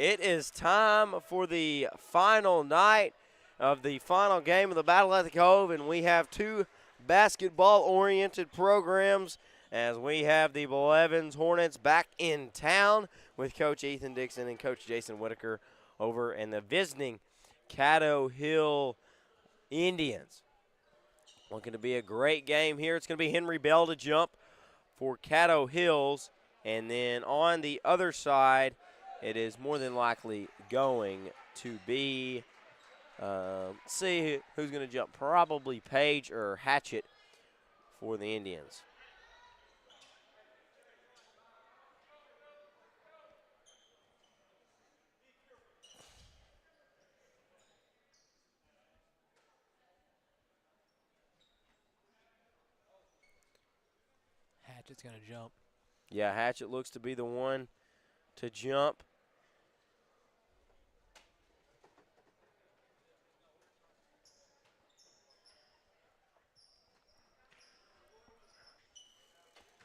It is time for the final night of the final game of the Battle at the Cove, and we have two basketball-oriented programs as we have the Blevins Hornets back in town with Coach Ethan Dixon and Coach Jason Whitaker over in the visiting Caddo Hill Indians. Looking to be a great game here. It's going to be Henry Bell to jump for Caddo Hills, and then on the other side, it is more than likely going to be, see who's going to jump, probably Page or Hatchet for the Indians. Hatchet's going to jump. Yeah, Hatchet looks to be the one to jump.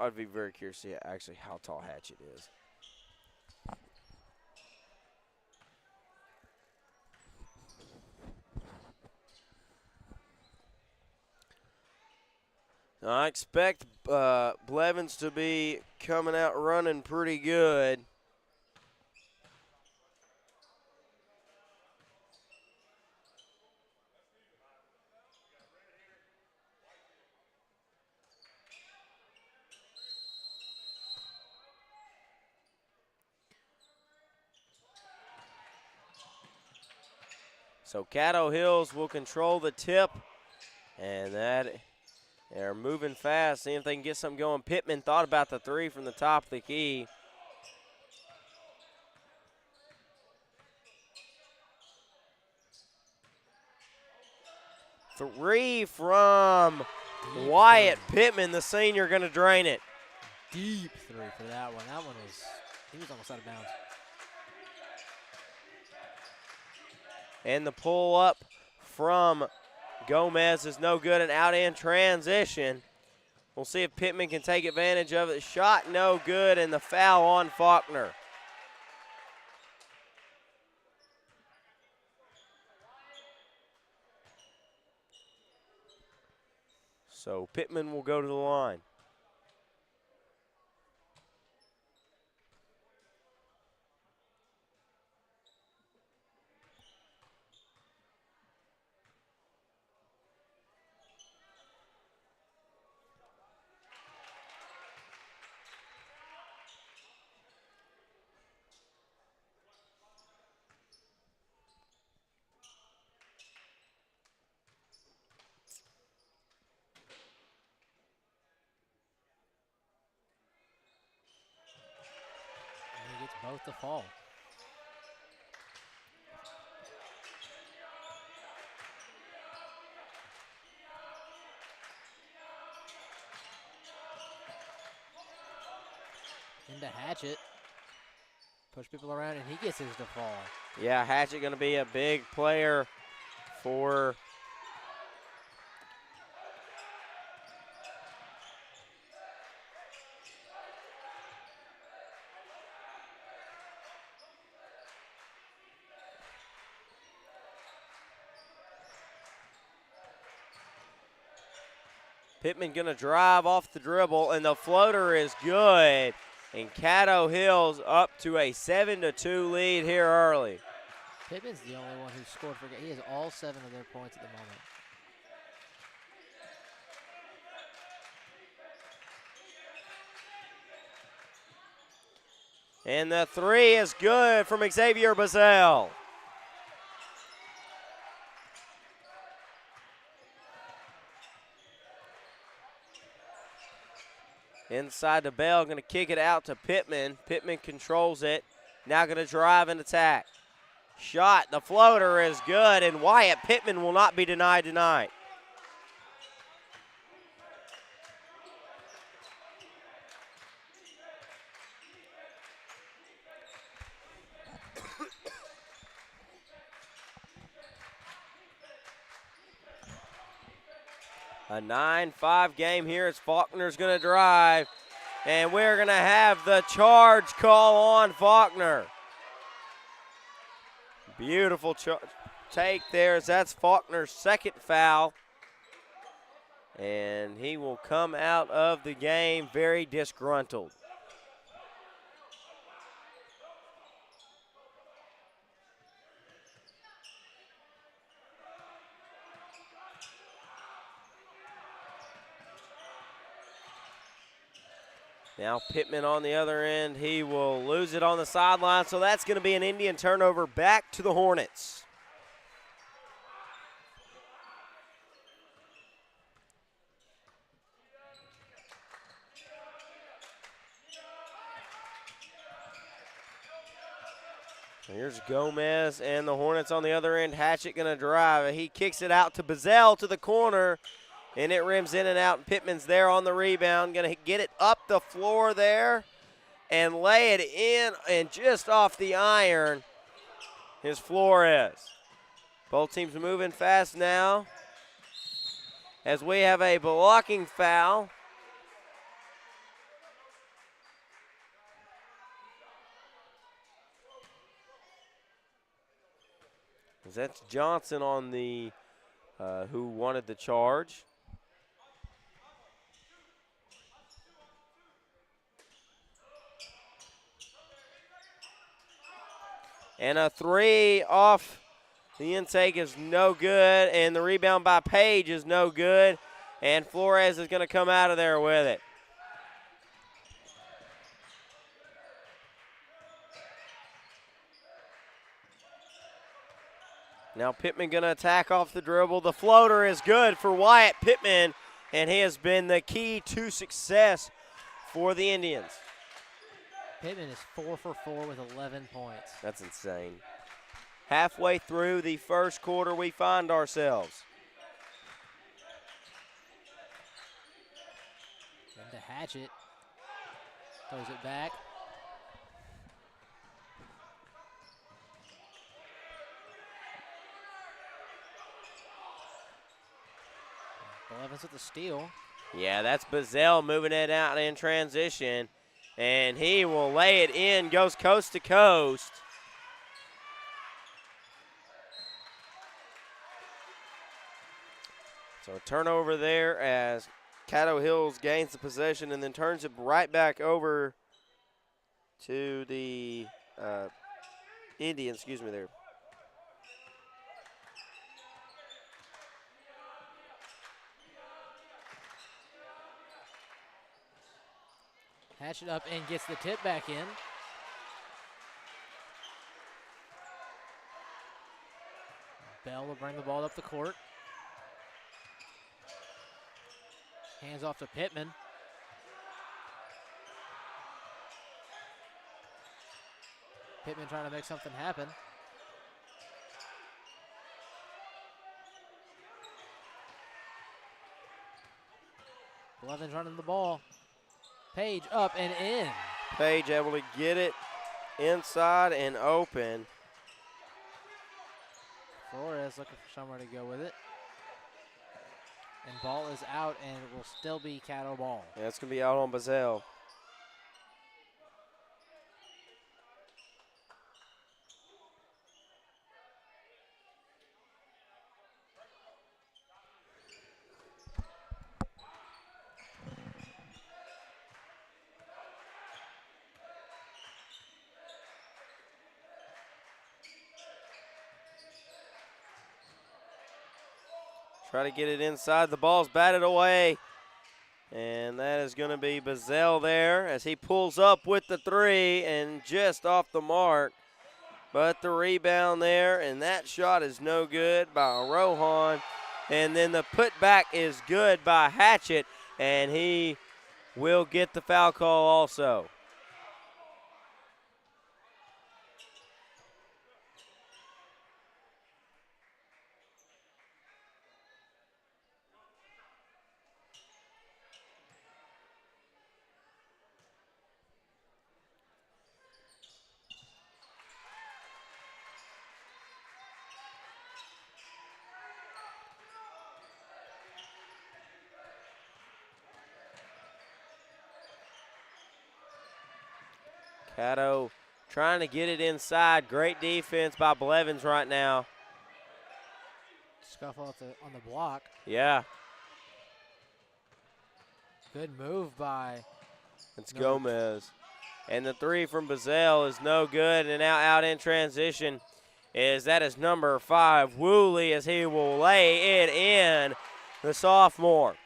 I'd be very curious to see actually how tall Hatchet is. I expect Blevins to be coming out running pretty good. So Caddo Hills will control the tip, and they're moving fast, seeing if they can get something going. Pittman thought about the three from the top of the key. Three from Wyatt Pittman, the senior, going to drain it. Deep three for that one. That one he was almost out of bounds. And the pull up from Gomez is no good, and out in transition. We'll see if Pittman can take advantage of it. Shot no good, and the foul on Faulkner. So Pittman will go to the line. He gets both to fall. Into Hatchet. Push people around, and he gets his to fall. Yeah, Hatchet going to be a big player for Pittman going to drive off the dribble, and the floater is good. And Caddo Hills up to a 7-2 lead here early. Pittman's the only one who scored for. He has all 7 of their points at the moment. And the three is good from Xavier Bazell. Inside the Bell, going to kick it out to Pittman. Pittman controls it. Now going to drive and attack. Shot, the floater is good, and Wyatt Pittman will not be denied tonight. A 9-5 game here as Faulkner's going to drive. And we're going to have the charge call on Faulkner. Beautiful take there as that's Faulkner's second foul. And he will come out of the game very disgruntled. Now Pittman on the other end. He will lose it on the sideline, so that's going to be an Indian turnover back to the Hornets. Here's Gomez and the Hornets on the other end. Hatchett going to drive. He kicks it out to Bazell to the corner, and it rims in and out. And Pittman's there on the rebound. Going to get it up the floor there and lay it in, and just off the iron is Flores. Both teams moving fast now as we have a blocking foul. That's Johnson on the who wanted the charge. And a three off the intake is no good, and the rebound by Page is no good, and Flores is going to come out of there with it. Now Pittman going to attack off the dribble. The floater is good for Wyatt Pittman, and he has been the key to success for the Indians. Pittman is 4 for 4 with 11 points. That's insane. Halfway through the first quarter, we find ourselves. Into Hatchett. Throws it back. Blevins with the steal. Yeah, that's Bazell moving it out in transition. And he will lay it in, goes coast to coast. So a turnover there as Caddo Hills gains the possession and then turns it right back over to the Indians, excuse me there. Hatchet up and gets the tip back in. Bell will bring the ball up the court. Hands off to Pittman. Pittman trying to make something happen. Blevins running the ball. Page up and in. Page able to get it inside and open. Flores looking for somewhere to go with it. And ball is out, and it will still be Caddo ball. Yeah, it's going to be out on Bazell. Try to get it inside. The ball's batted away. And that is going to be Bazell there as he pulls up with the three and just off the mark. But the rebound there, and that shot is no good by Rohan. And then the putback is good by Hatchett, and he will get the foul call also. Caddo trying to get it inside. Great defense by Blevins right now. Scuffle on the block. Yeah. Good move by. It's Gomez. And the three from Bazell is no good. And now out in transition that is number 5, Woolley, as he will lay it in, the sophomore.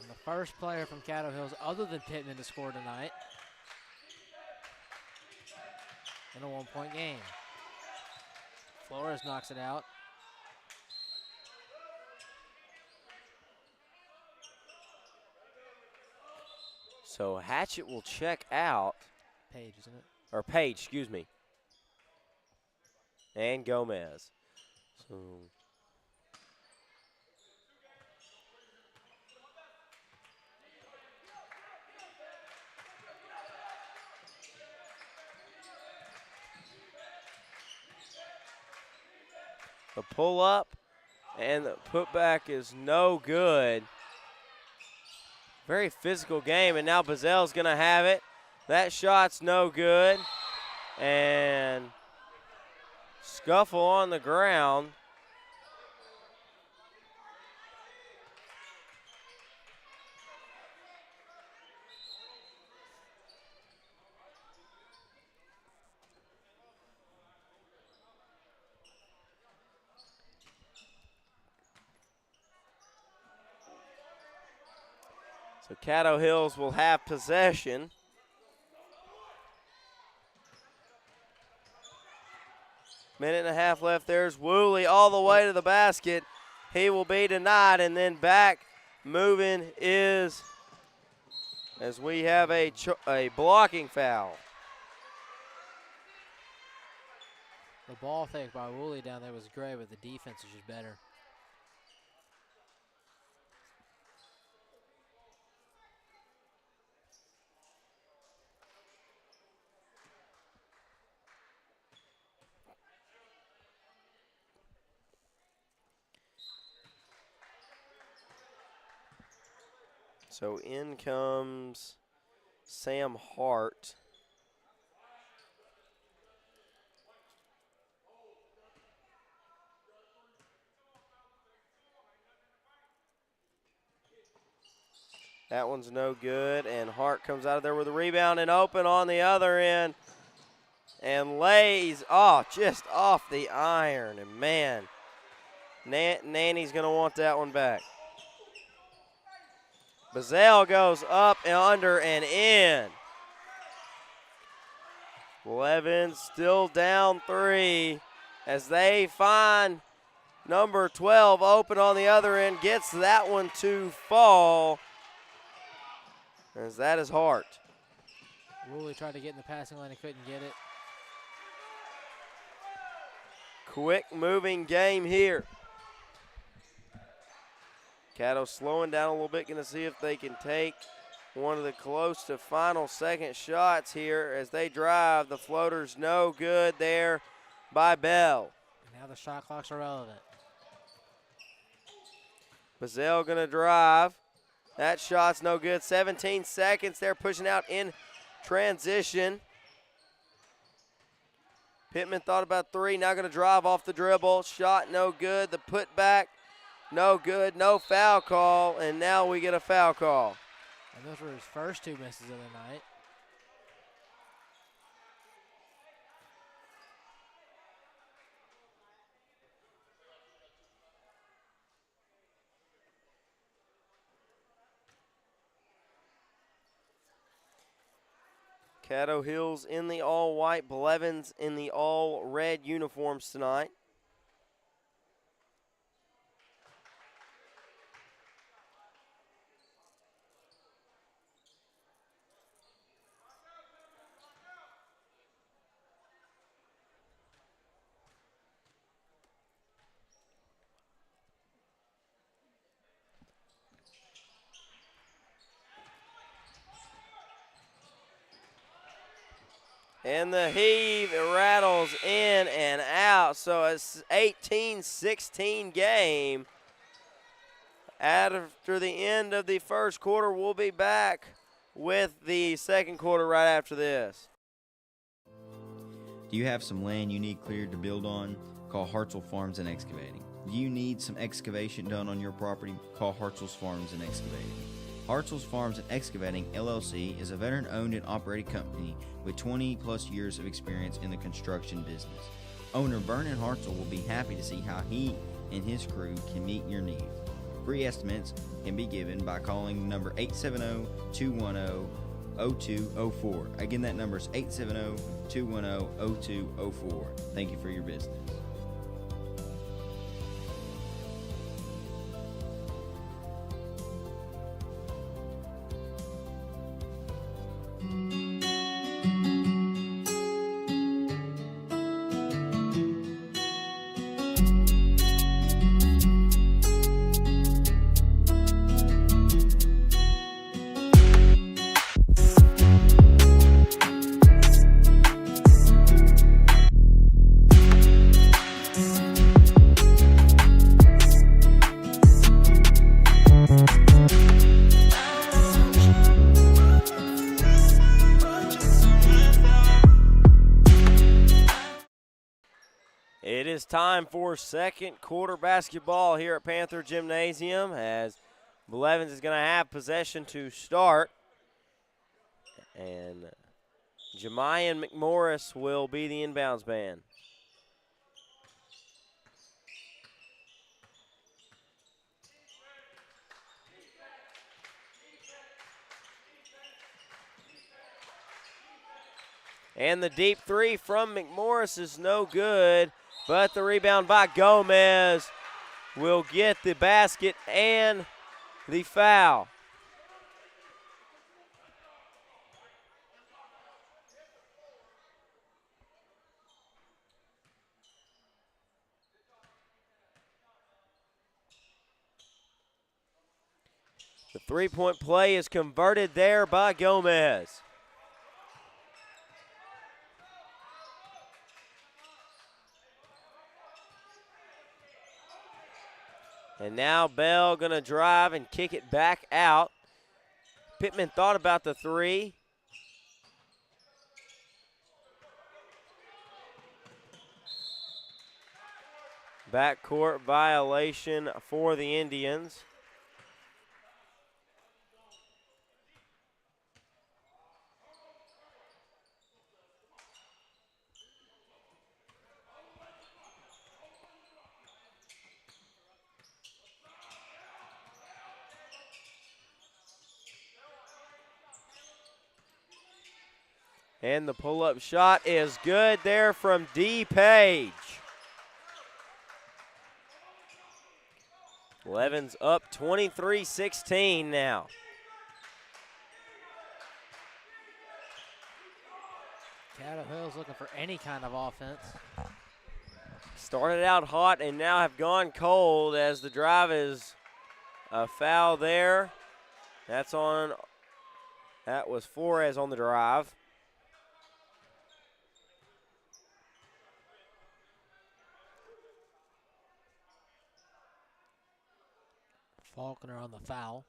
And the first player from Caddo Hills other than Pittman to score tonight in a 1-point game. Flores knocks it out. So Hatchett will check out. Page, isn't it? Or Page, excuse me. And Gomez. The pull up and the putback is no good. Very physical game, and now Bazell's gonna have it. That shot's no good. And scuffle on the ground. So Caddo Hills will have possession. Minute and a half left. There's Woolley all the way to the basket. He will be denied, and then back moving is, as we have a blocking foul. The ball fake by Woolley down there was great, but the defense is just better. So in comes Sam Hart. That one's no good, and Hart comes out of there with a rebound and open on the other end and lays just off the iron. And man, Nanny's going to want that one back. Bazell goes up and under and in. Blevins still down 3 as they find number 12 open on the other end. Gets that one to fall, as that is Hart. Woolley tried to get in the passing lane and couldn't get it. Quick moving game here. Caddo slowing down a little bit, going to see if they can take one of the close to final second shots here as they drive. The floater's no good there by Bell. Now the shot clocks are relevant. Bazell going to drive. That shot's no good. 17 seconds. They're pushing out in transition. Pittman thought about 3. Now going to drive off the dribble. Shot no good. The putback no good. No foul call. And now we get a foul call. And those were his first 2 misses of the night. Caddo Hills in the all-white, Blevins in the all-red uniforms tonight. And the heave rattles in and out. So it's 18-16 game. After the end of the first quarter, we'll be back with the second quarter right after this. Do you have some land you need cleared to build on? Call Hartzell Farms and Excavating. Do you need some excavation done on your property? Call Hartzell's Farms and Excavating. Hartzell's Farms and Excavating, LLC is a veteran-owned and operated company with 20-plus years of experience in the construction business. Owner Vernon Hartzell will be happy to see how he and his crew can meet your needs. Free estimates can be given by calling number 870-210-0204. Again, that number is 870-210-0204. Thank you for your business. It is time for second quarter basketball here at Panther Gymnasium as Blevins is going to have possession to start. And Jemian McMorris will be the inbounds man. And the deep three from McMorris is no good, but the rebound by Gomez will get the basket and the foul. The three-point play is converted there by Gomez. And now Bell going to drive and kick it back out. Pittman thought about the three. Backcourt violation for the Indians. And the pull-up shot is good there from D. Page. Blevins up 23-16 now. Caddo Hill's looking for any kind of offense. Started out hot and now have gone cold as the drive is a foul there. That was Flores on the drive. Faulkner on the foul.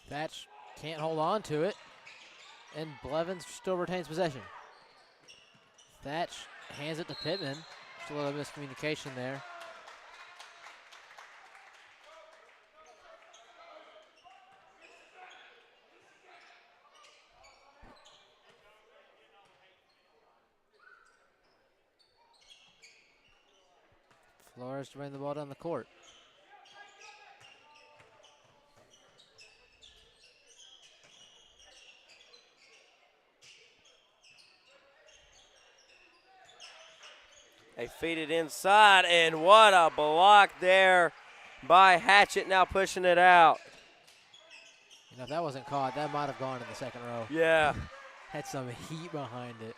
Thatch can't hold on to it, and Blevins still retains possession. Thatch hands it to Pittman. Just a little miscommunication there. Flores to bring the ball down the court. They feed it inside, and what a block there by Hatchett, now pushing it out. You know, if that wasn't caught, that might have gone in the second row. Yeah. Had some heat behind it.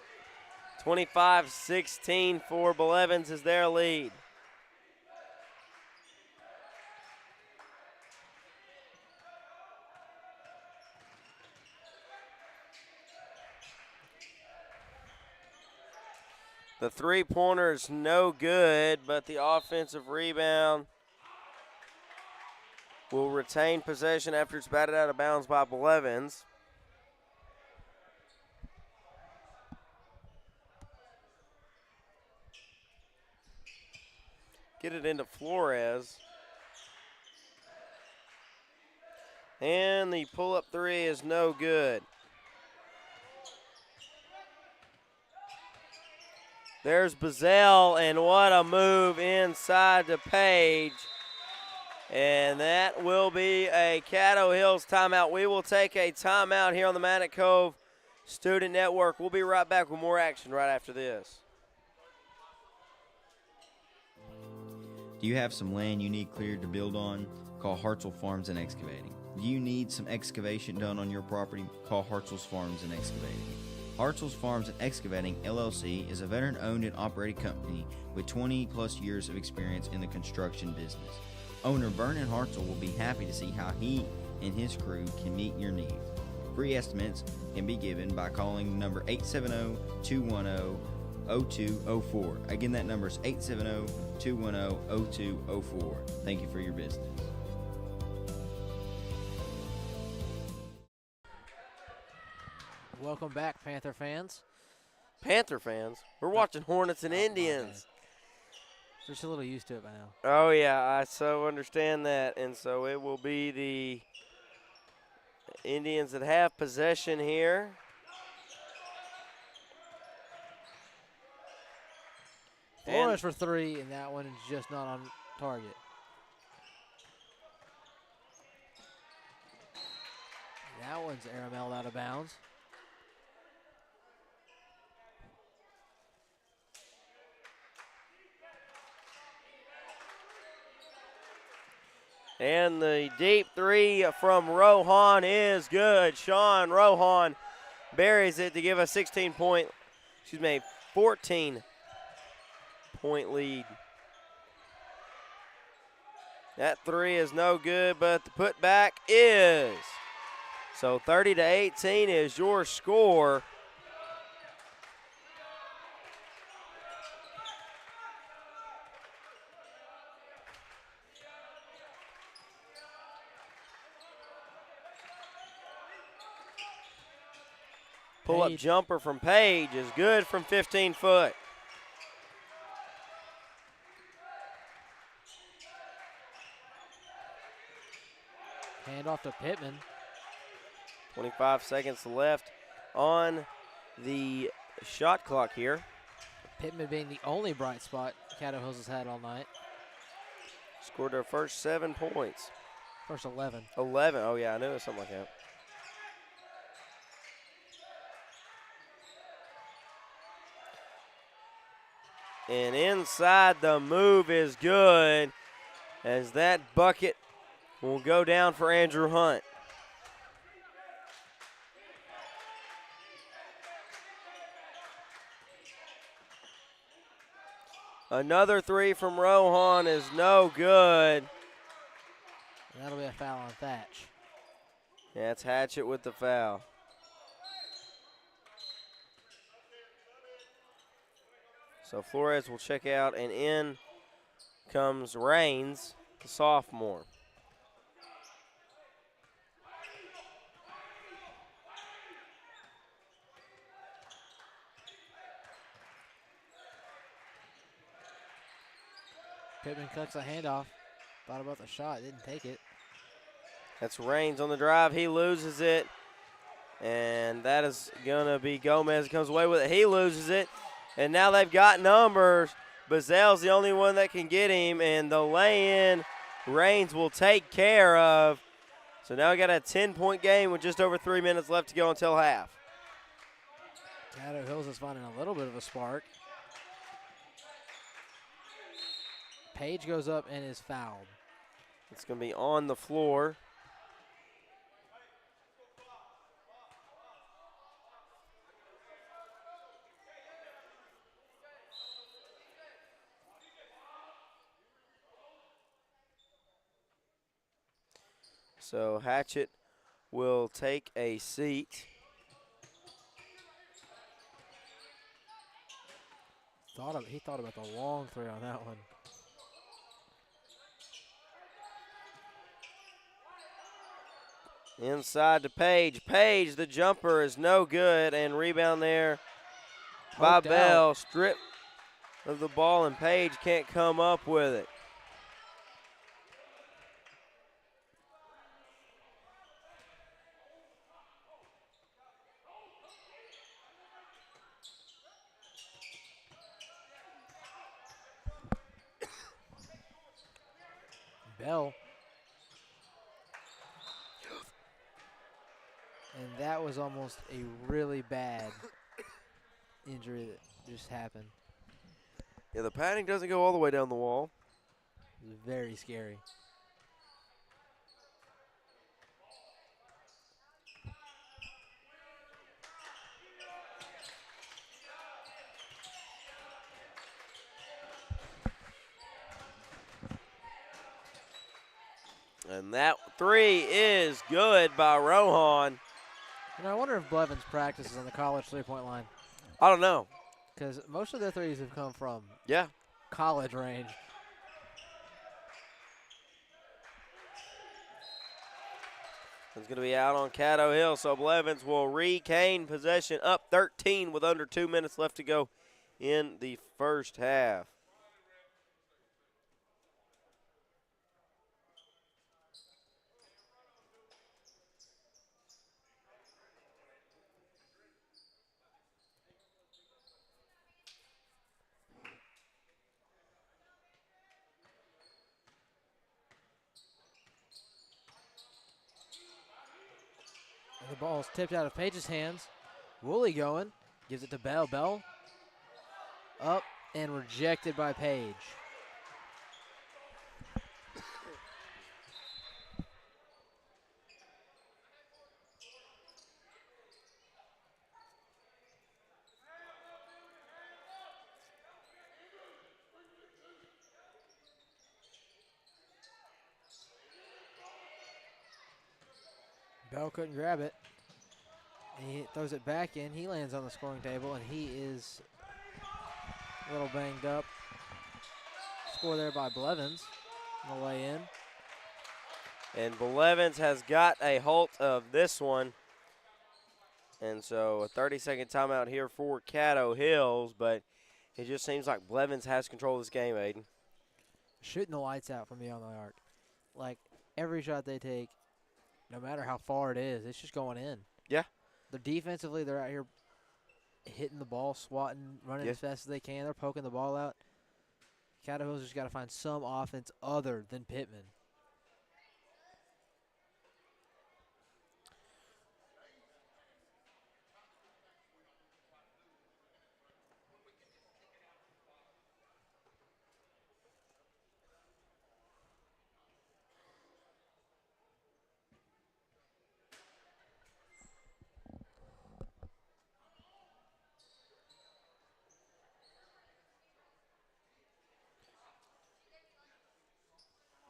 25-16 for Blevins is their lead. The three-pointer is no good, but the offensive rebound will retain possession after it's batted out of bounds by Blevins. Get it into Flores. And the pull-up three is no good. There's Bazell, and what a move inside to Page. And that will be a Caddo Hills timeout. We will take a timeout here on the Manic Cove Student Network. We'll be right back with more action right after this. Do you have some land you need cleared to build on? Call Hartzell Farms and Excavating. Do you need some excavation done on your property? Call Hartzell's Farms and Excavating. Hartzell's Farms and Excavating, LLC, is a veteran-owned and operated company with 20-plus years of experience in the construction business. Owner Vernon Hartzell will be happy to see how he and his crew can meet your needs. Free estimates can be given by calling number 870-210-0204. Again, that number is 870-210-0204. Thank you for your business. Welcome back, Panther fans. Panther fans, we're watching Hornets and Indians. We're just a little used to it by now. Oh, yeah, I so understand that. And so it will be the Indians that have possession here. Flores for three, and that one is just not on target. That one's airmailed out of bounds. And the deep three from Rohan is good. Sean Rohan buries it to give a 14-point lead. That three is no good, but the putback is. So 30-18 is your score. Pull-up jumper from Page is good from 15 foot. Hand off to Pittman. 25 seconds left on the shot clock here. Pittman being the only bright spot Caddo Hills has had all night. Scored their first 7 points. First 11. 11, oh yeah, I knew it was something like that. And inside the move is good, as that bucket will go down for Andrew Hunt. Another three from Rohan is no good. And that'll be a foul on Thatch. Yeah, it's Hatchett with the foul. So Flores will check out, and in comes Raines, the sophomore. Pittman cuts a handoff. Thought about the shot, didn't take it. That's Raines on the drive. He loses it, and that is going to be Gomez comes away with it. He loses it, and now they've got numbers. Bazell's the only one that can get him, and the lay-in Raines will take care of. So now we got a 10-point game with just over 3 minutes left to go until half. Caddo Hills is finding a little bit of a spark. Page goes up and is fouled. It's going to be on the floor. So Hatchett will take a seat. He thought about the long three on that one. Inside to Page. Page, the jumper is no good, and rebound there by Poked Bell. out. Strip of the ball, and Page can't come up with it. Bell. And that was almost a really bad injury that just happened. Yeah, the padding doesn't go all the way down the wall. It was very scary. And that three is good by Rohan. You know, I wonder if Blevins practices on the college three-point line, I don't know. because most of their threes have come from Yeah. college range. It's going to be out on Caddo Hill, so Blevins will regain possession up 13 with under 2 minutes left to go in the first half. And the ball's tipped out of Page's hands. Woolley going, gives it to Bell. Bell up and rejected by Page. Bell couldn't grab it. He throws it back in. He lands on the scoring table, and he is a little banged up. Score there by Blevins on the way in. And Blevins has got a hold of this one. And so a 30-second timeout here for Caddo Hills, but it just seems like Blevins has control of this game, Aiden. Shooting the lights out from beyond the arc. Like, every shot they take, no matter how far it is, it's just going in. Yeah. They're defensively, they're out here hitting the ball, swatting, running as fast as they can. They're poking the ball out. Caddo Hills just got to find some offense other than Pittman.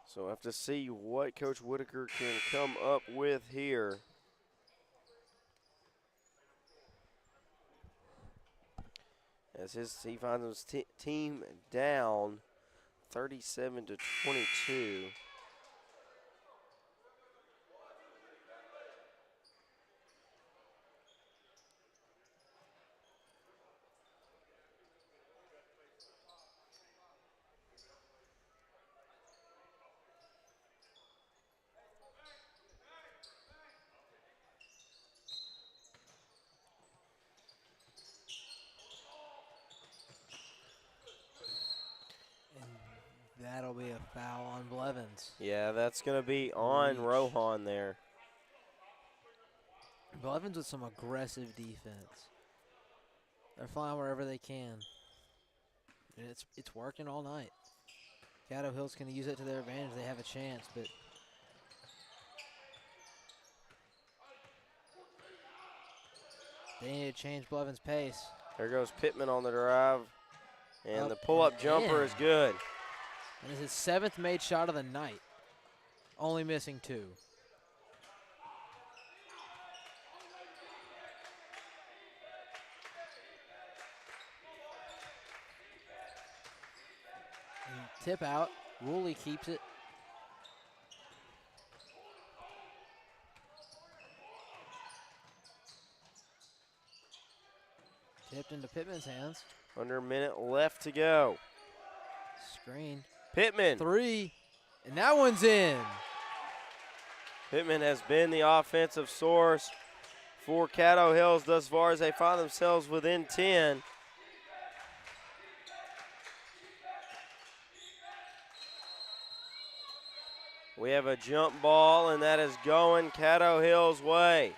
So we'll have to see what Coach Whitaker can come up with here. As he finds his team down 37-22. That'll be a foul on Blevins. Yeah, that's going to be on Reach. Rohan there. Blevins with some aggressive defense. They're flying wherever they can. And it's working all night. Caddo Hills can use it to their advantage. They have a chance, but they need to change Blevins' pace. There goes Pittman on the drive. And Up the pull-up and jumper in. is good. And it's his 7th made shot of the night. Only missing 2. Tip out. Woolley keeps it. Tipped into Pittman's hands. Under a minute left to go. Screen. Pittman. 3. And that one's in. Pittman has been the offensive source for Caddo Hills thus far as they find themselves within 10. We have a jump ball, and that is going Caddo Hills' way.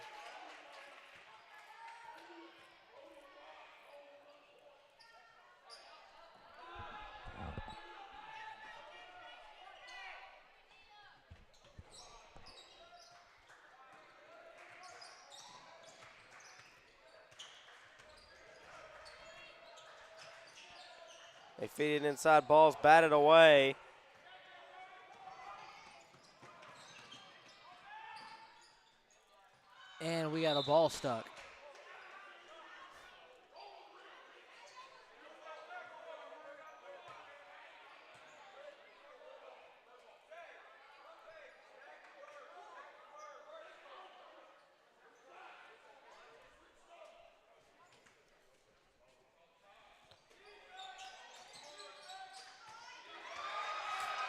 They feed it inside, ball's batted away. And we got a ball stuck.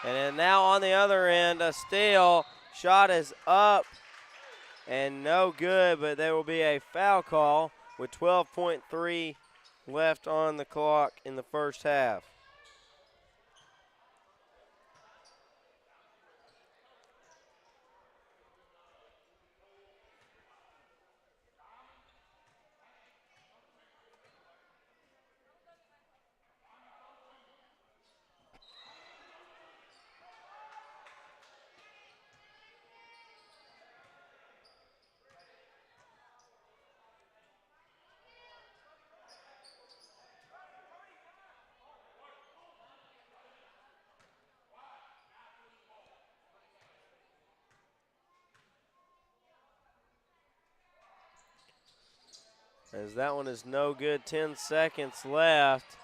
And then now on the other end, a steal. Shot is up and no good, but there will be a foul call with 12.3 left on the clock in the first half. As that one is no good, 10 seconds left.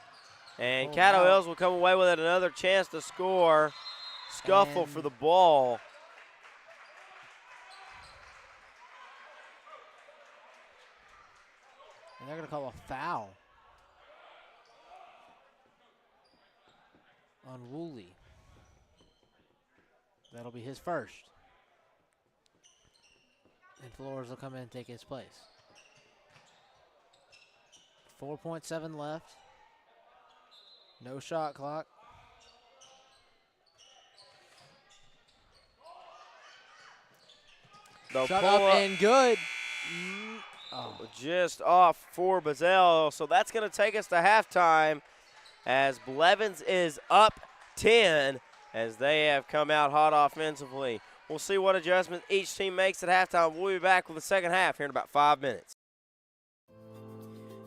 And Caddo Hills will come away with another chance to score. Scuffle And for the ball. And they're going to call a foul on Woolley. That'll be his first. And Flores will come in and take his place. 4.7 left. No shot clock. The Shot pull up and good. Just off for Bazell. So that's going to take us to halftime as Blevins is up 10 as they have come out hot offensively. We'll see what adjustments each team makes at halftime. We'll be back with the second half here in about 5 minutes.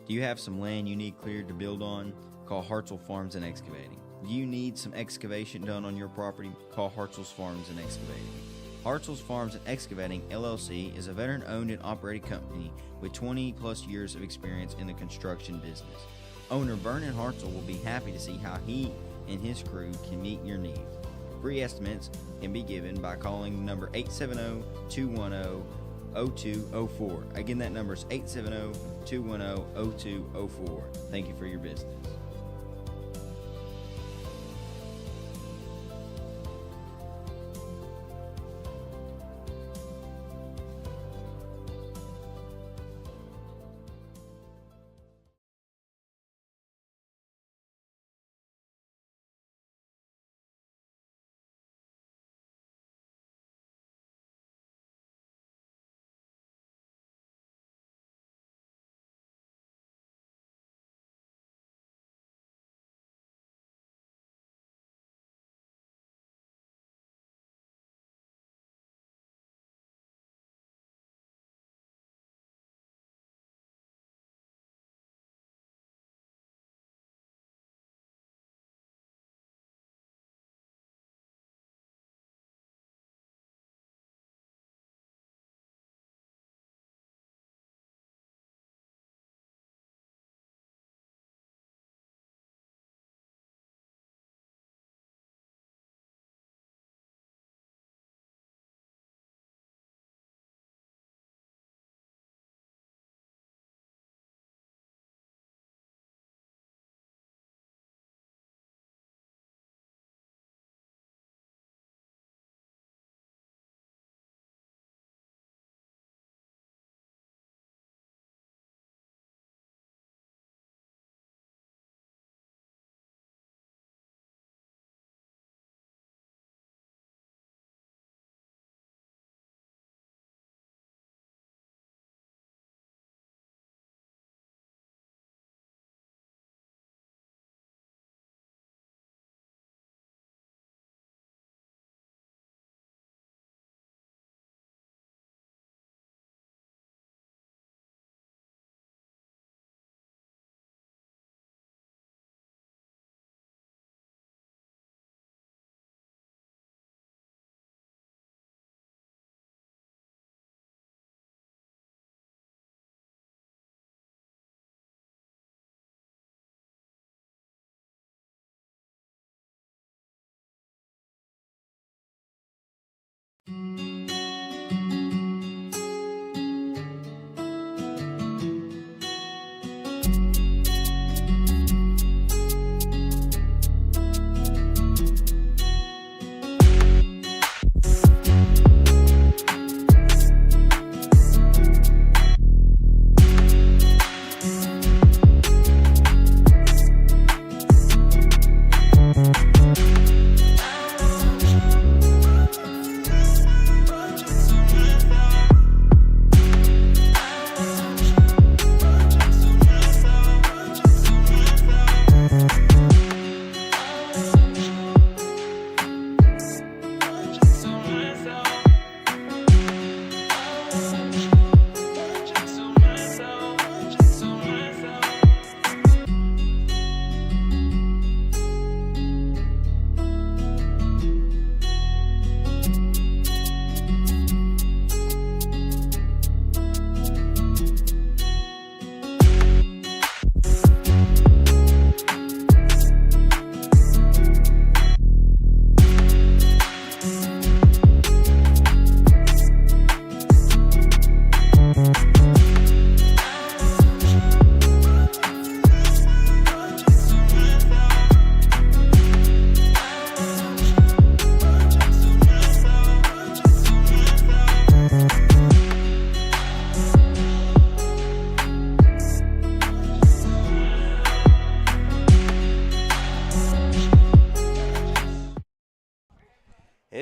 Do you have some land you need cleared to build on? Call Hartzell Farms and Excavating. Do you need some excavation done on your property? Call Hartzell's Farms and Excavating. Hartzell's Farms and Excavating, LLC is a veteran-owned and operated company with 20-plus years of experience in the construction business. Owner Vernon Hartzell will be happy to see how he and his crew can meet your needs. Free estimates can be given by calling number 870-210-0204. Again, that number is 870-210-0204. Thank you for your business.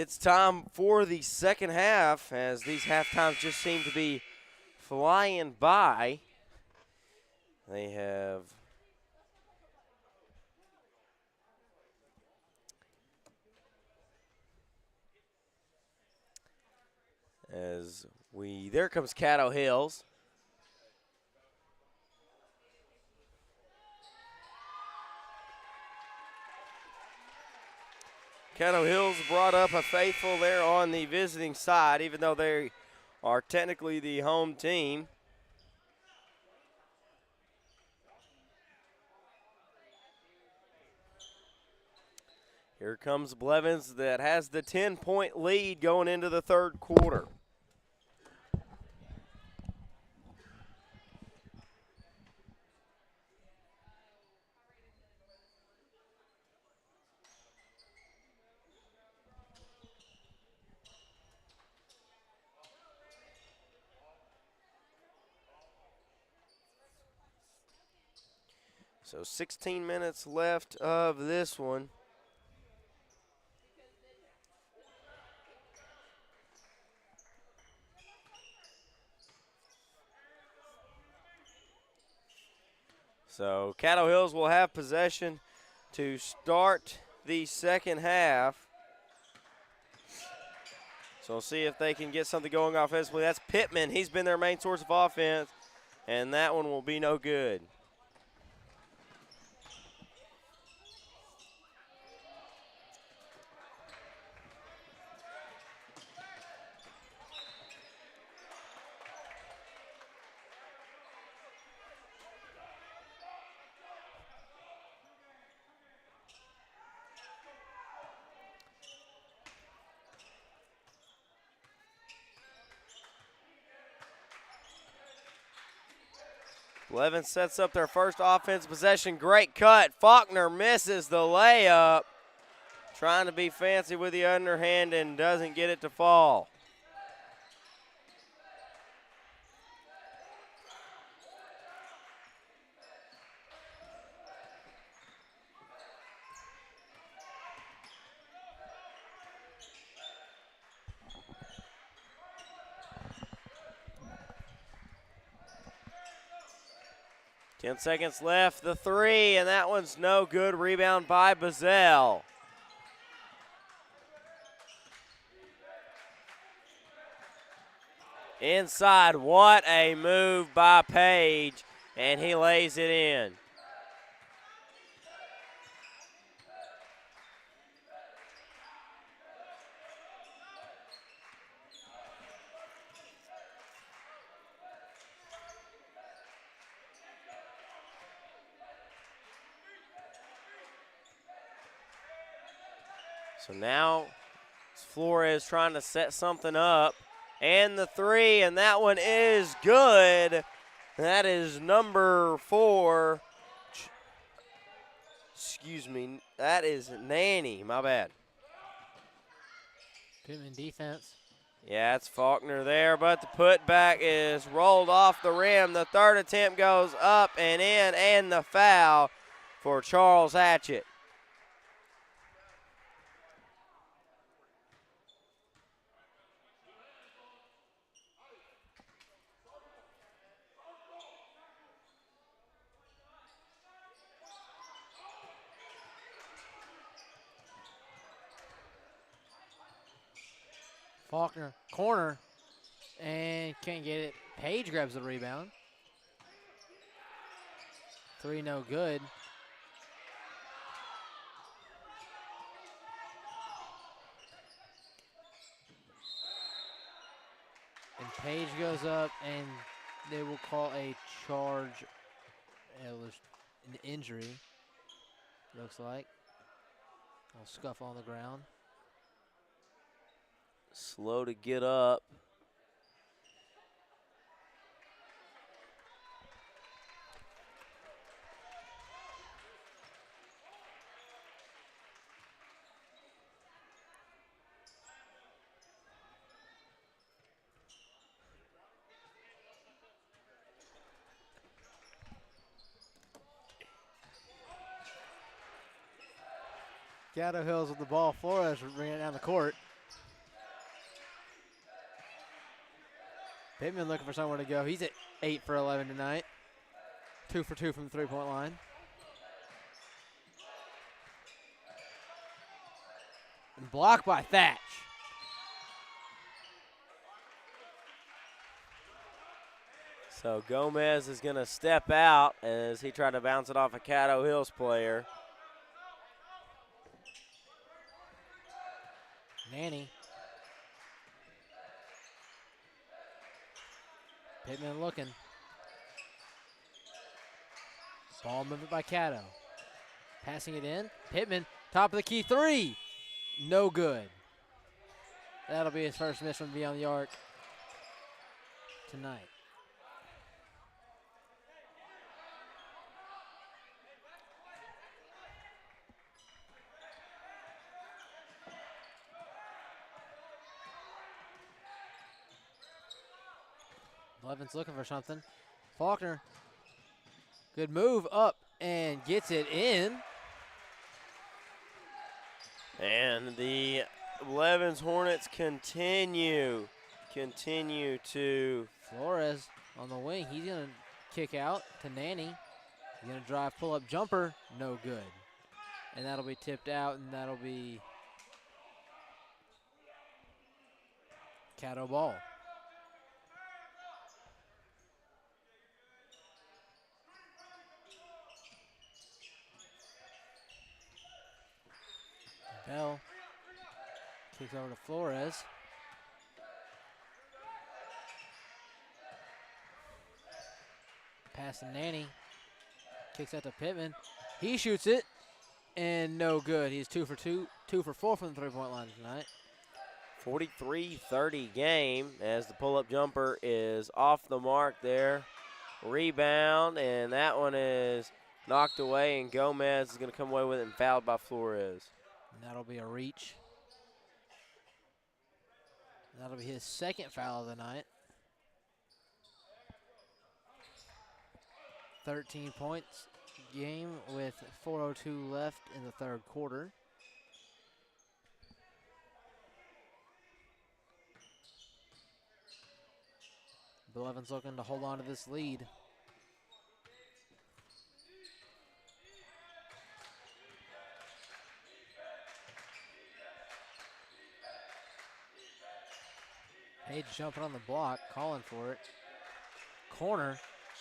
It's time for the second half, as these halftimes just seem to be flying by. They have there comes Caddo Hills. Caddo Hills brought up a faithful there on the visiting side, even though they are technically the home team. Here comes Blevins that has the 10-point lead going into the third quarter. So 16 minutes left of this one. So Caddo Hills will have possession to start the second half. So we'll see if they can get something going offensively. That's Pittman. He's been their main source of offense, and that one will be no good. Blevins sets up their first offense possession. Great cut. Faulkner misses the layup. Trying to be fancy with the underhand and doesn't get it to fall. Ten seconds left, the three, and that one's no good. Rebound by Bazell. Inside, what a move by Page, and he lays it in. So now Flores trying to set something up. And the three, and that one is good. That is number 4. Excuse me, that is Nanny, my bad. Pittman defense. Yeah, it's Faulkner there, but the putback is rolled off the rim. The third attempt goes up and in, and the foul for Charles Hatchett. Faulkner, corner, and can't get it. Page grabs the rebound. 3 no good. And Page goes up, and they will call a charge. It was an injury, looks like. A scuffle on the ground. Slow to get up. Caddo Hills with the ball. Flores bringing it down the court. Pittman looking for somewhere to go. He's at 8 for 11 tonight. 2 for 2 from the three-point line. And blocked by Thatch. So Gomez is going to step out as he tried to bounce it off a Caddo Hills player. Nanny. Pittman looking. Ball movement by Caddo. Passing it in. Pittman, top of the key three. No good. That'll be his first miss from beyond the arc tonight. Blevins looking for something. Faulkner. Good move up and gets it in. And the Blevins Hornets continue to. Flores on the wing. He's going to kick out to Nanny. He's going to drive, pull up jumper. No good. And that'll be tipped out, and that'll be Caddo ball. Bell kicks over to Flores. Pass to Nanny. Kicks out to Pittman. He shoots it, and no good. He's 2 for 2, 2 for 4 from the three-point line tonight. 43-30 game as the pull-up jumper is off the mark there. Rebound, and that one is knocked away, and Gomez is going to come away with it and fouled by Flores. And that'll be a reach. That'll be his second foul of the night. 13 points game with 4:02 left in the third quarter. Blevins looking to hold on to this lead. Page jumping on the block, calling for it. Corner,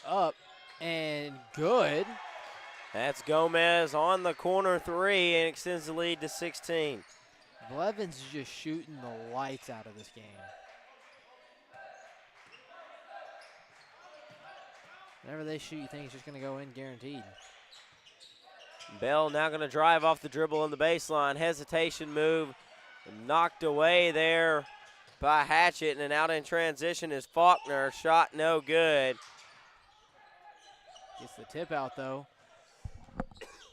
up, and good. That's Gomez on the corner three and extends the lead to 16. Blevins is just shooting the lights out of this game. Whenever they shoot, you think it's just going to go in guaranteed. Bell now going to drive off the dribble on the baseline. Hesitation move knocked away there by Hatchett, and out in transition is Faulkner. Shot no good. Gets the tip out, though.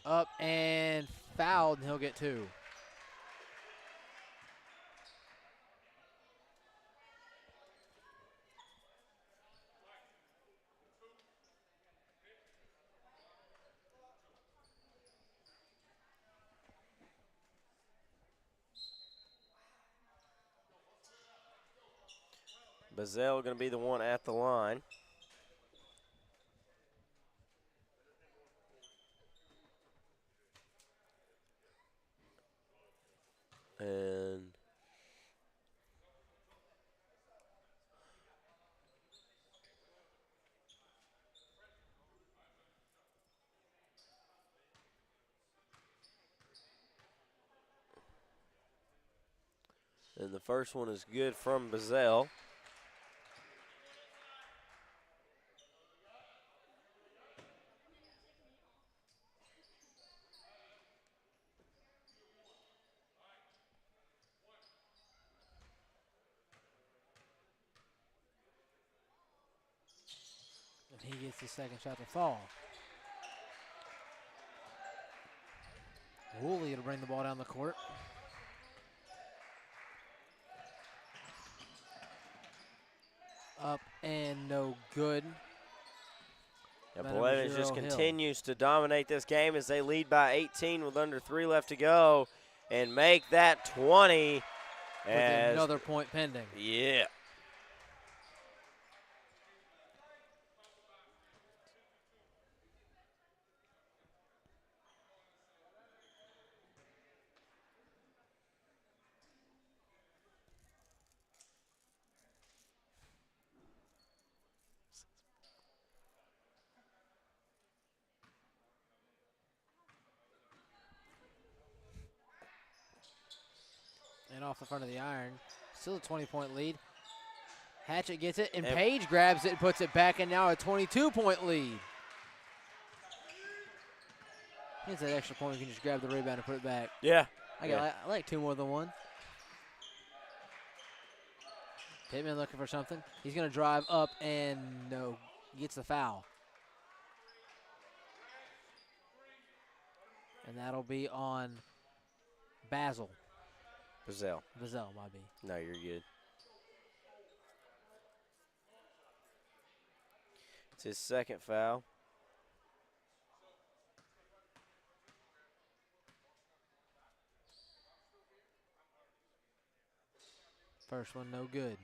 Up and fouled, and he'll get 2. Bazell going to be the one at the line. And the first one is good from Bazell. He gets the second shot to fall. Woolley to bring the ball down the court. Up and no good. Yeah, Blevins just continues to dominate this game as they lead by 18 with under 3 left to go and make that 20. With another point pending. Yeah. And off the front of the iron. Still a 20-point lead. Hatchet gets it, and Page grabs it and puts it back, and now a 22-point lead. It's that extra point. You can just grab the rebound and put it back. Yeah. I like two more than one. Pittman looking for something. He's going to drive up, and no, gets the foul. And that'll be on Basil. Bazell, might be. No, you're good. It's his second foul. First one, no good.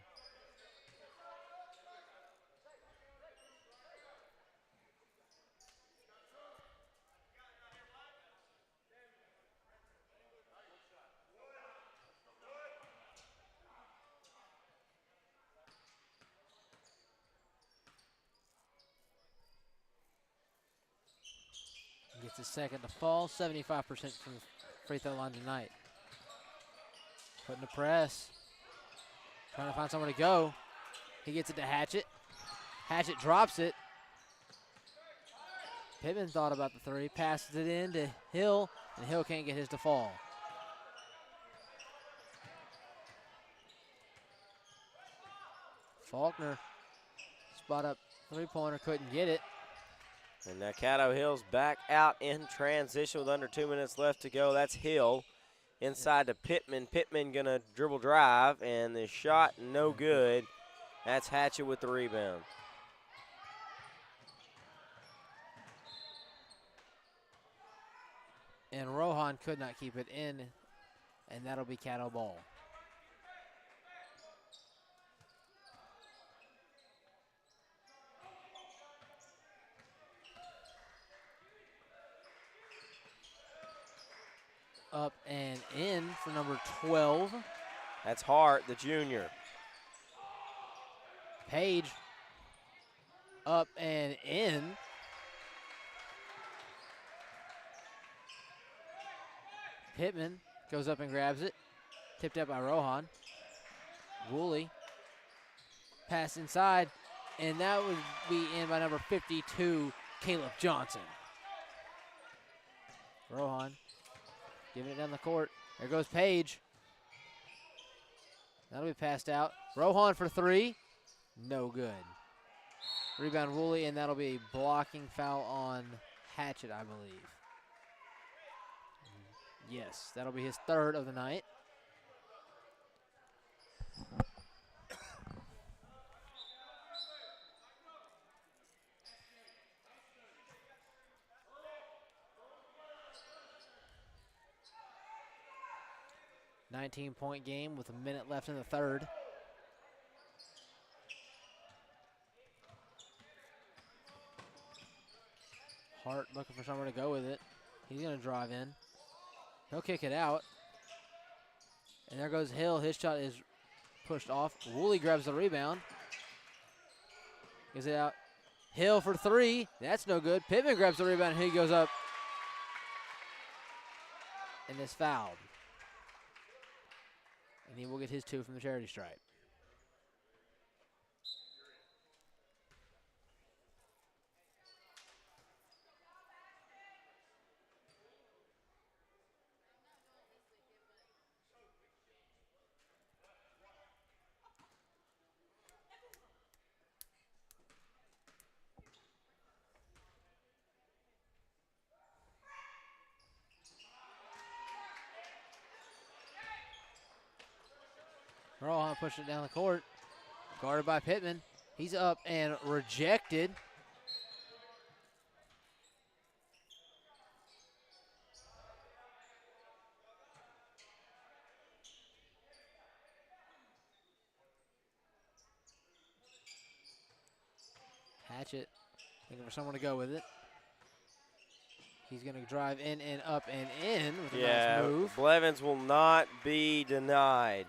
Gets his second to fall, 75% from the free throw line tonight. Putting the press. Trying to find somewhere to go. He gets it to Hatchet. Hatchet drops it. Pittman thought about the three, passes it in to Hill, and Hill can't get his to fall. Faulkner spot up three-pointer, couldn't get it. And now Caddo Hill's back out in transition with under 2 minutes left to go. That's Hill inside to Pittman. Pittman going to dribble drive, and the shot no good. That's Hatchet with the rebound. And Rohan could not keep it in, and that'll be Caddo ball. Up and in for number 12. That's Hart, the junior. Page up and in. Pittman goes up and grabs it. Tipped up by Rohan. Woolley. Pass inside. And that would be in by number 52, Caleb Johnson. Rohan giving it down the court. There goes Page. That'll be passed out. Rohan for three. No good. Rebound Woolley, and that'll be a blocking foul on Hatchet, I believe. Yes, that'll be his third of the night. $19-point game with a minute left in the third. Hart looking for somewhere to go with it. He's going to drive in. He'll kick it out. And there goes Hill. His shot is pushed off. Woolley grabs the rebound. Gives it out. Hill for three. That's no good. Pittman grabs the rebound, and he goes up and is fouled. And he will get his two from the charity stripe. Rohan pushed it down the court. Guarded by Pittman. He's up and rejected. Hatchet looking for someone to go with it. He's going to drive in and up and in with a nice move. Blevins will not be denied.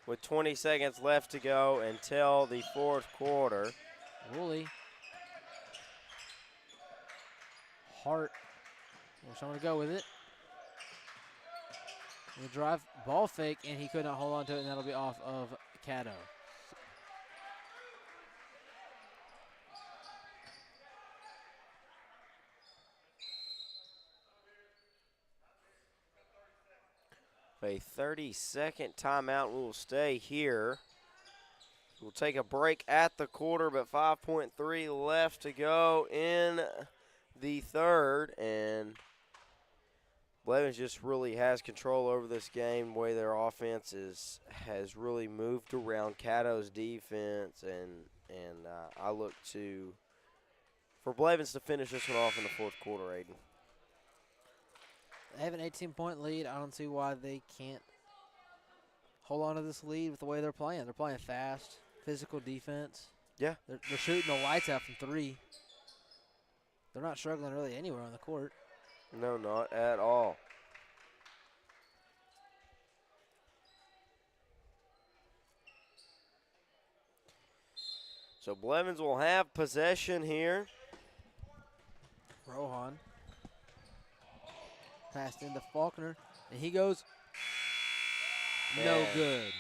With 20 seconds left to go until the fourth quarter. Woolley. Hart. There's someone to go with it. The drive ball fake, and he could not hold on to it, and that'll be off of Caddo. A 30-second timeout will stay here. We'll take a break at the quarter, but 5.3 left to go in the third, and Blevins just really has control over this game. The way their offense has really moved around Caddo's defense, and I look for Blevins to finish this one off in the fourth quarter, Aiden. They have an 18-point lead. I don't see why they can't hold on to this lead with the way they're playing. They're playing fast, physical defense. Yeah. They're shooting the lights out from three. They're not struggling really anywhere on the court. No, not at all. So Blevins will have possession here. Rohan passed into Faulkner, and he goes no Man. good.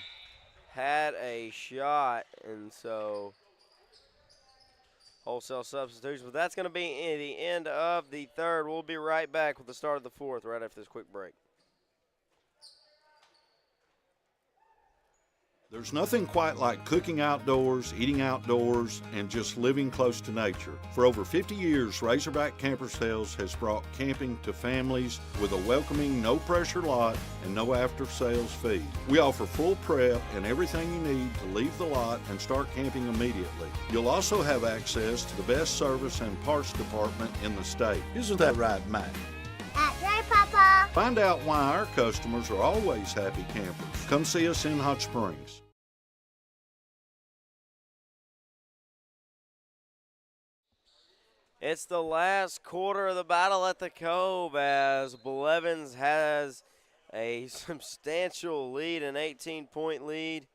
Had a shot, and so wholesale substitution. But that's going to be the end of the third. We'll be right back with the start of the fourth right after this quick break. There's nothing quite like cooking outdoors, eating outdoors, and just living close to nature. For over 50 years, Razorback Camper Sales has brought camping to families with a welcoming, no-pressure lot and no after-sales fee. We offer full prep and everything you need to leave the lot and start camping immediately. You'll also have access to the best service and parts department in the state. Isn't that right, Matt? That's right, Papa. Find out why our customers are always happy campers. Come see us in Hot Springs. It's the last quarter of the battle at the Cove as Blevins has a substantial lead, an 18-point lead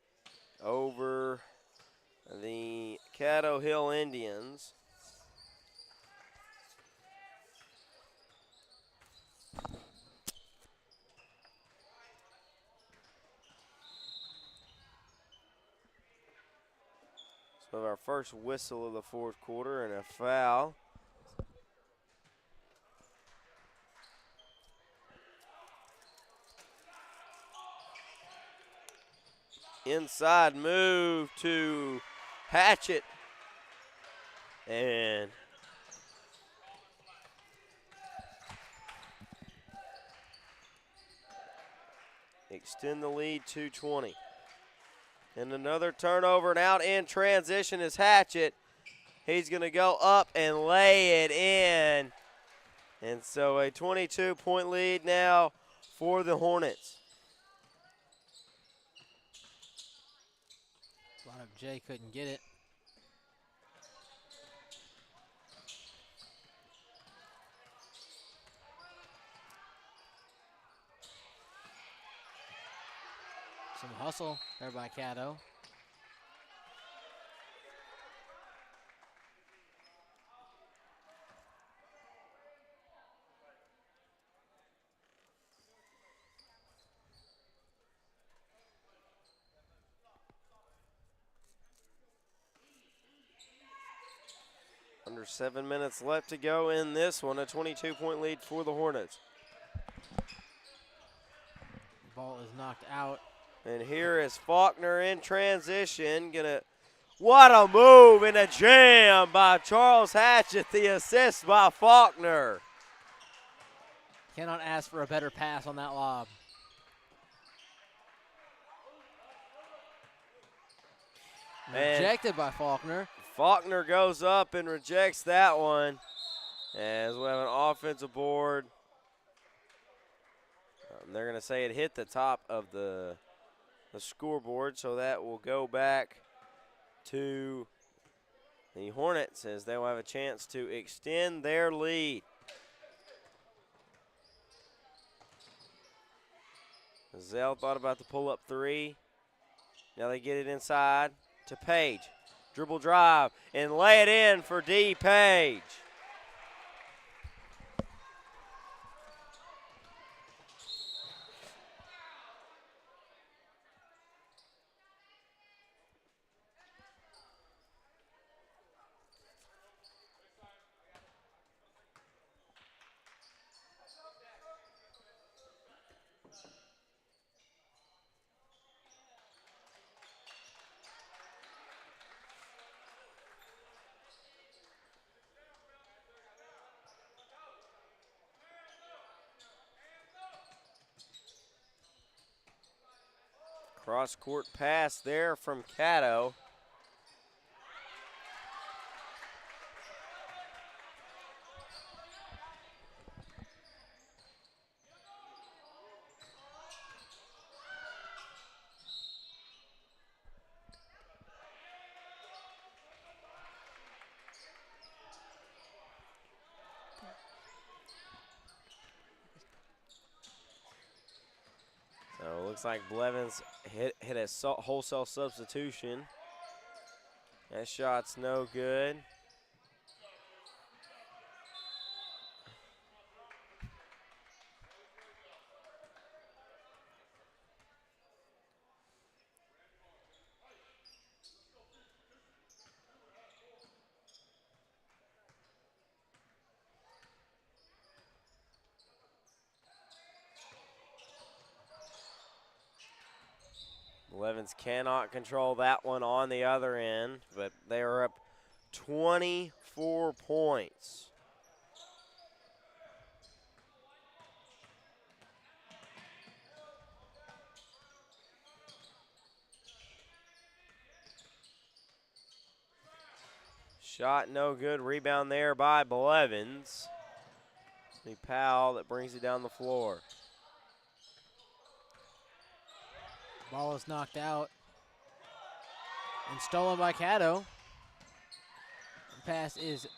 over the Caddo Hill Indians. So our first whistle of the fourth quarter and a foul. Inside move to Hatchett. And extend the lead to 20. And another turnover, and out in transition is Hatchett. He's going to go up and lay it in. And so a 22-point lead now for the Hornets. Jay couldn't get it. Some hustle there by Caddo. Under 7 minutes left to go in this one, a 22-point lead for the Hornets. Ball is knocked out. And here is Faulkner in transition. What a move and a jam by Charles Hatchett, the assist by Faulkner. Cannot ask for a better pass on that lob. And rejected by Faulkner. Faulkner goes up and rejects that one as we have an offensive board. They're going to say it hit the top of the scoreboard, so that will go back to the Hornets as they will have a chance to extend their lead. Zell thought about the pull-up three. Now they get it inside to Page. Dribble drive and lay it in for D. Page. Cross-court pass there from Caddo. So it looks like Blevins hit a wholesale substitution. That shot's no good. Blevins cannot control that one on the other end, but they are up 24 points. Shot no good. Rebound there by Blevins. The Powell that brings it down the floor. Ball is knocked out and stolen by Caddo. The pass is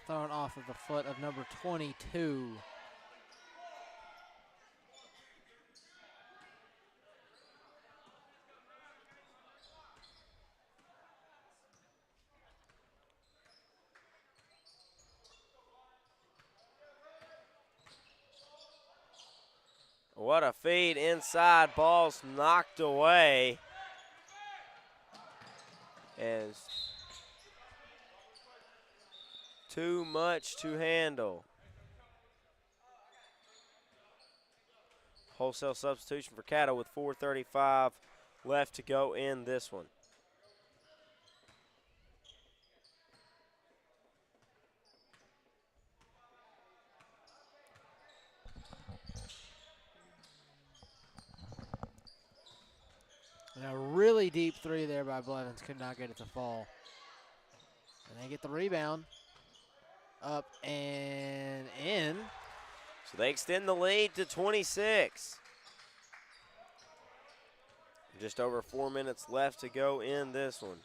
thrown off of the foot of number 22. What a feed inside. Ball's knocked away. And too much to handle. Wholesale substitution for Caddo with 4:35 left to go in this one. And a really deep three there by Blevins. Could not get it to fall. And they get the rebound. Up and in. So they extend the lead to 26. Just over 4 minutes left to go in this one.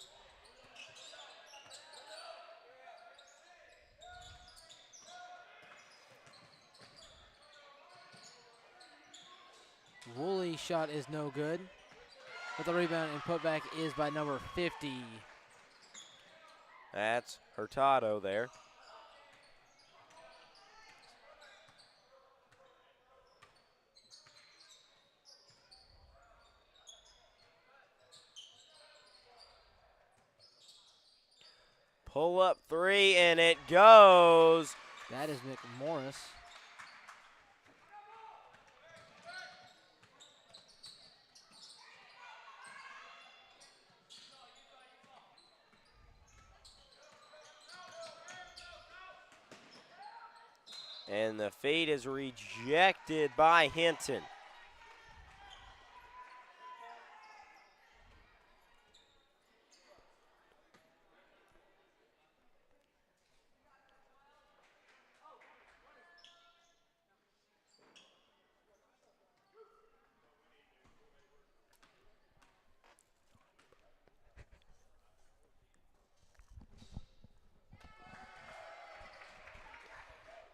Woolley's shot is no good. But the rebound and putback is by number 50. That's Hurtado there. Pull up three, and it goes. That is McMorris. And the feed is rejected by Hinton.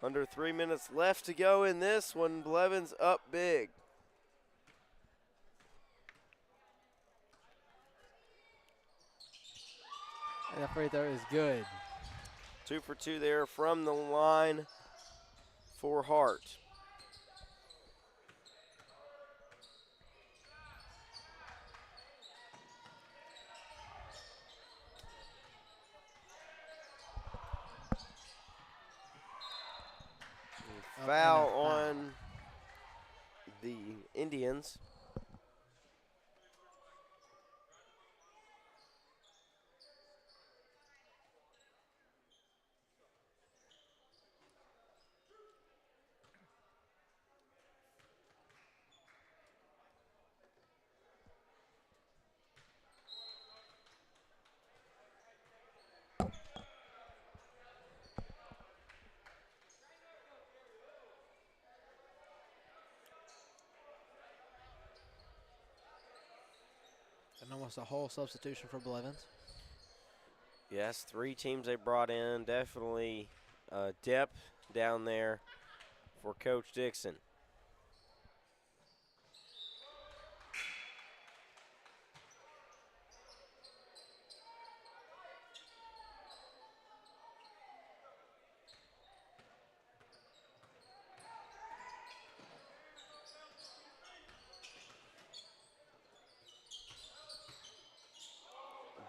Under 3 minutes left to go in this one. Blevins up big. And that free throw is good. 2 for 2 there from the line for Hart. Foul on the Indians. Almost a whole substitution for Blevins. Yes, 3 teams they brought in. Definitely depth down there for Coach Dixon.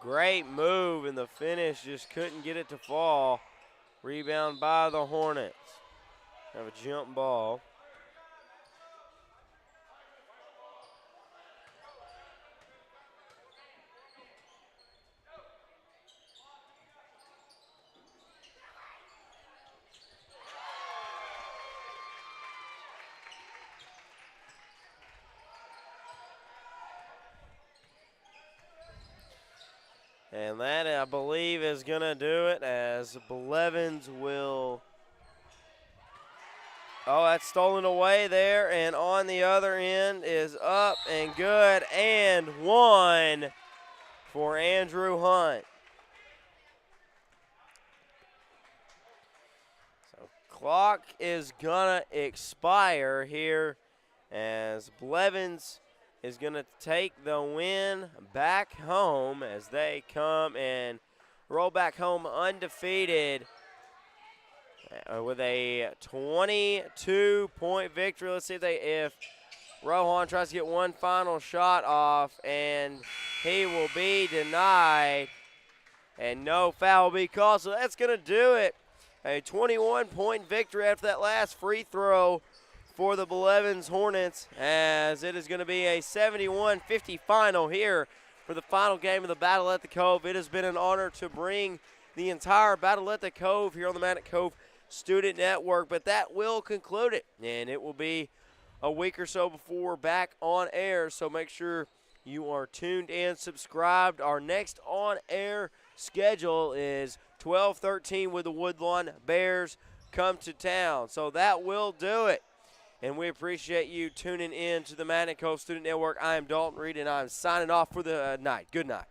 Great move, and the finish just couldn't get it to fall. Rebound by the Hornets. Have a jump ball. And that, I believe, is going to do it as Blevins will. Oh, that's stolen away there. And on the other end is up and good and one for Andrew Hunt. So clock is going to expire here as Blevins is going to take the win back home as they come and roll back home undefeated with a 22-point victory. Let's see if Rohan tries to get one final shot off, and he will be denied, and no foul will be called. So that's going to do it. A 21-point victory after that last free throw for the Blevins Hornets, as it is going to be a 71-50 final here for the final game of the Battle at the Cove. It has been an honor to bring the entire Battle at the Cove here on the Man at Cove Student Network, but that will conclude it, and it will be a week or so before we're back on air, so make sure you are tuned in, subscribed. Our next on-air schedule is 12-13 with the Woodlawn Bears come to town, so that will do it. And we appreciate you tuning in to the Man at Cove Student Network. I am Dalton Reed, and I'm signing off for the night. Good night.